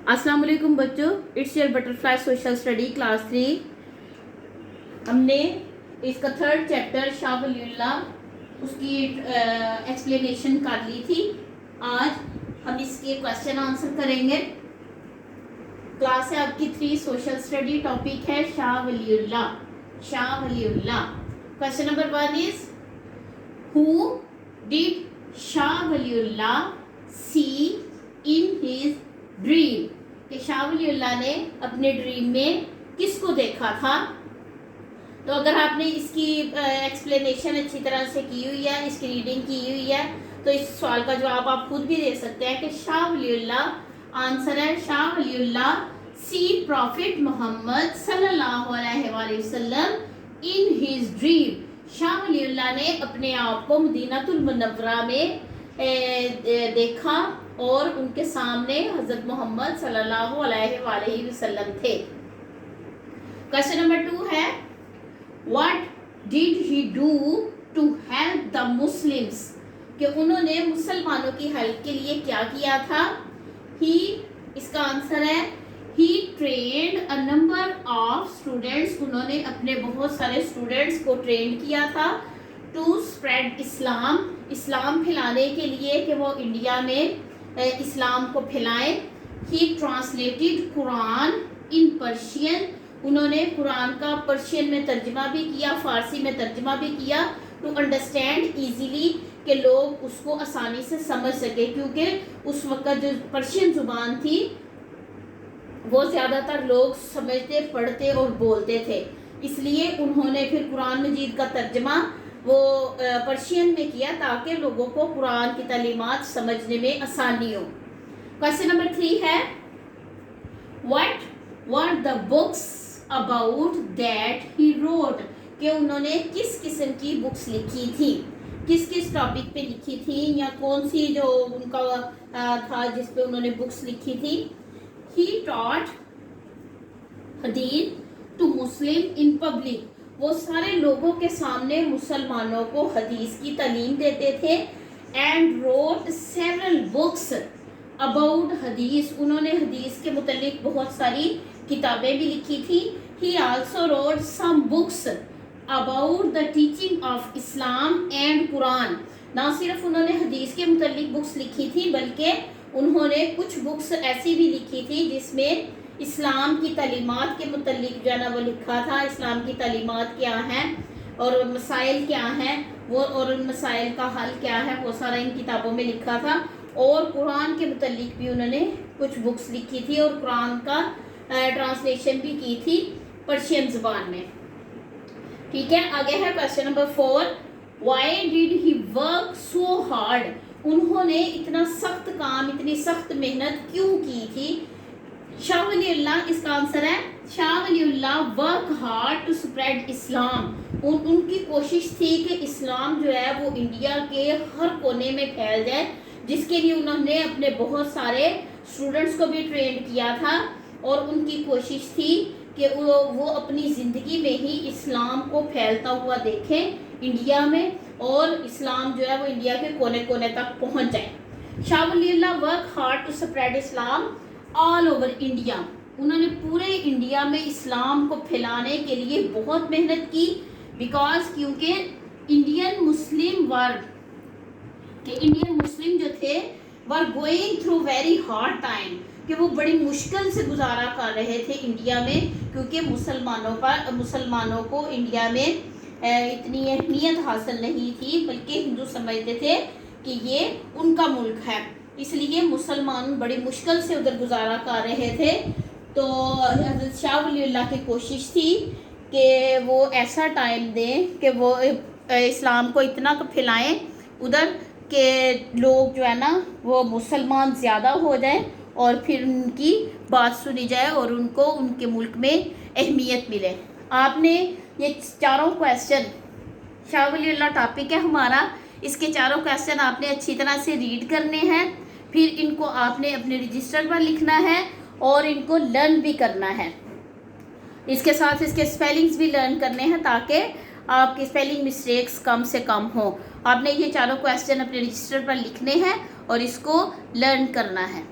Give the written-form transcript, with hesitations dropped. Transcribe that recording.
अस्सलाम वालेकुम बच्चों, it's your butterfly social study class 3। हमने इसका थर्ड चैप्टर शाह वलीउल्लाह उसकी एक्सप्लेनेशन कर ली थी। आज हम इसके क्वेश्चन आंसर करेंगे। क्लास है आपकी 3 सोशल स्टडी, टॉपिक है Shah Waliullah. Shah Waliullah. Question number 1 is who did Shah Waliullah see in his dream? कि शाह वलीउल्लाह ने अपने ड्रीम में किसको देखा था? तो अगर आपने इसकी एक्सप्लेनेशन अच्छी तरह से की हुई है, इसकी रीडिंग की हुई है, तो इस सवाल का जवाब आप खुद भी दे सकते हैं कि शाह वलीउल्लाह, आंसर है शाह वलीउल्लाह सी प्रॉफिट मोहम्मद सल्लल्लाहु अलैहि वसल्लम इन हिज ड्रीम। शाह वलीउल्लाह ने अपने आप को मदीनातुल मुनव्वरा में देखा और उनके सामने हजरत मोहम्मद सल्लल्लाहु अलैहि वसल्लम थे। क्वेश्चन नंबर 2 है what did he do to help the Muslims? कि उन्होंने मुसलमानों की हेल्प के लिए क्या किया था? ही, इसका आंसर है ही trained a number of students. उन्होंने अपने बहुत सारे स्टूडेंट्स को ट्रेन किया था टू स्प्रेड इस्लाम, इस्लाम फैलाने के लिए, कि वो इंडिया में इस्लाम को फैलाएं। ही ट्रांसलेटेड कुरान इन पर्शियन। उन्होंने कुरान का पर्शियन में तर्जमा भी किया, फारसी में तर्जमा भी किया टू अंडरस्टैंड इजीली, कि लोग उसको आसानी से समझ सके, क्योंकि उस वक्त जो पर्शियन जुबान थी वो ज़्यादातर लोग समझते, पढ़ते और बोलते थे। इसलिए उन्होंने फिर कुरान मजीद का तर्जमा वो पर्शियन में किया ताकि लोगों को कुरान की तालीमात समझने में आसानी हो। क्वेश्चन नंबर 3 है what were the books about that he wrote? कि उन्होंने किस किस्म की बुक्स लिखी थी, किस किस टॉपिक पे लिखी थी, या कौन सी जो उनका था जिस पे उन्होंने बुक्स लिखी थी। ही टॉट हदीस टू मुस्लिम इन पब्लिक। वो सारे लोगों के सामने मुसलमानों को हदीस की तालीम देते थे। And wrote several books about हदीस। उन्होंने हदीस के मुतालिक बहुत सारी किताबें भी लिखी थी। He also wrote some books about the teaching of Islam and Quran. ना सिर्फ उन्होंने हदीस के मुतालिक बुक्स लिखी थी, बल्कि उन्होंने कुछ बुक्स ऐसी भी लिखी थी जिसमें इस्लाम की तालीमात के मुतालिक जो है ना वो लिखा था। इस्लाम की तालीमात क्या हैं और मसाइल क्या हैं वो, और उन मसाइल का हल क्या है, वो सारा इन किताबों में लिखा था। और कुरान के मुतालिक भी उन्होंने कुछ बुक्स लिखी थी और कुरान का ट्रांसलेशन भी की थी पर्शियन जुबान में। ठीक है, आगे है question number 4 why did he work so hard? उन्होंने इतना सख्त काम, इतनी सख्त मेहनत क्यों की थी? शाह वलीउल्लाह, इसका आंसर है Shah Waliullah work hard to spread Islam. उनकी कोशिश थी कि इस्लाम जो है वो इंडिया के हर कोने में फैल जाए, जिसके लिए उन्होंने अपने बहुत सारे स्टूडेंट्स को भी ट्रेन किया था। और उनकी कोशिश थी कि वो अपनी ज़िंदगी में ही इस्लाम को फैलता हुआ देखें इंडिया में, और इस्लाम जो है वो इंडिया के कोने कोने तक पहुंच जाए। Shah Waliullah work hard to spread Islam all over India. उन्होंने पूरे इंडिया में इस्लाम को फैलाने के लिए बहुत मेहनत की। बिकॉज क्योंकि इंडियन मुस्लिम जो थे were going through very hard time, कि वो बड़ी मुश्किल से गुजारा कर रहे थे इंडिया में, क्योंकि मुसलमानों को इंडिया में इतनी अहमियत हासिल नहीं थी, बल्कि हिंदू समझते थे कि ये उनका मुल्क है। इसलिए मुसलमान बड़ी मुश्किल से उधर गुजारा कर रहे थे। तो हज़रत शाह वलीउल्लाह की कोशिश थी कि वो ऐसा टाइम दें कि वो इस्लाम को इतना फैलाएं उधर के लोग जो है ना वो मुसलमान ज़्यादा हो जाएं, और फिर उनकी बात सुनी जाए और उनको उनके मुल्क में अहमियत मिले। आपने ये चारों क्वेश्चन, शाह वलीउल्लाह टॉपिक है हमारा, इसके चारों क्वेश्चन आपने अच्छी तरह से रीड करने हैं। फिर इनको आपने अपने रजिस्टर पर लिखना है और इनको लर्न भी करना है। इसके साथ इसके स्पेलिंग्स भी लर्न करने हैं ताकि आपकी स्पेलिंग मिस्टेक्स कम से कम हो। आपने ये चारों क्वेश्चन अपने रजिस्टर पर लिखने हैं और इसको लर्न करना है।